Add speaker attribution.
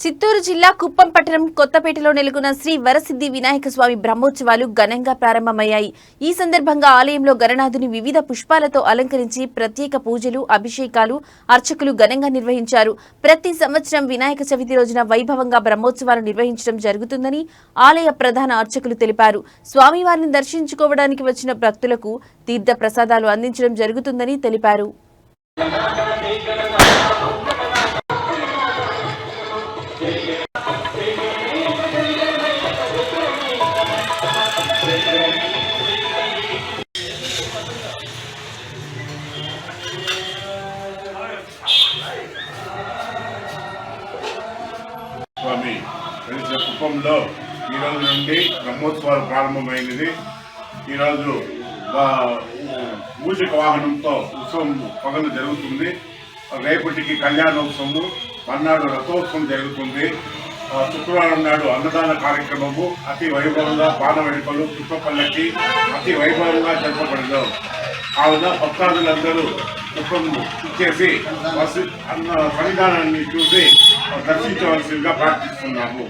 Speaker 1: చిత్తూరు జిల్లా కుప్పం పట్టణం కొత్తపేటలో నెలకొన్న శ్రీ వరసిద్ధి వినాయక స్వామి బ్రహ్మోత్సవాలు ఘనంగా ప్రారంభమయ్యాయి. ఈ సందర్భంగా ఆలయంలో గణనాథుని వివిధ పుష్పాలతో అలంకరించి ప్రత్యేక పూజలు, అభిషేకాలు, అర్చకులు ఘనంగా నిర్వహించారు. ప్రతి సంవత్సరం వినాయక చవితి రోజున వైభవంగా బ్రహ్మోత్సవాలు నిర్వహించడం జరుగుతుందని ఆలయ ప్రధాన అర్చకులు తెలిపారు. స్వామివారిని దర్శించుకోవడానికి వచ్చిన భక్తులకు తీర్థ ప్రసాదాలు అందించడం జరుగుతుందని తెలిపారు.
Speaker 2: స్వామి కుప్పంలో ఈరోజు నుండి బ్రహ్మోత్సవాలు ప్రారంభమైనది. ఈరోజు మూషిక వాహనంతో ఉత్సవం పగలు జరుగుతుంది. రేపటికి కళ్యాణోత్సవము, మర్నాడు రథోత్సవం జరుగుతుంది. శుక్రవారం నాడు అన్నదాన కార్యక్రమము అతి వైభవంగా, బాణ వెనుకలు, పుష్పపల్లకి అతి వైభవంగా జరపబడింది. కావున భక్తాదులందరూ కుప్పం ఇచ్చేసి సన్నిధానాన్ని చూసి దర్శించవలసిందిగా ప్రార్థిస్తున్నాము.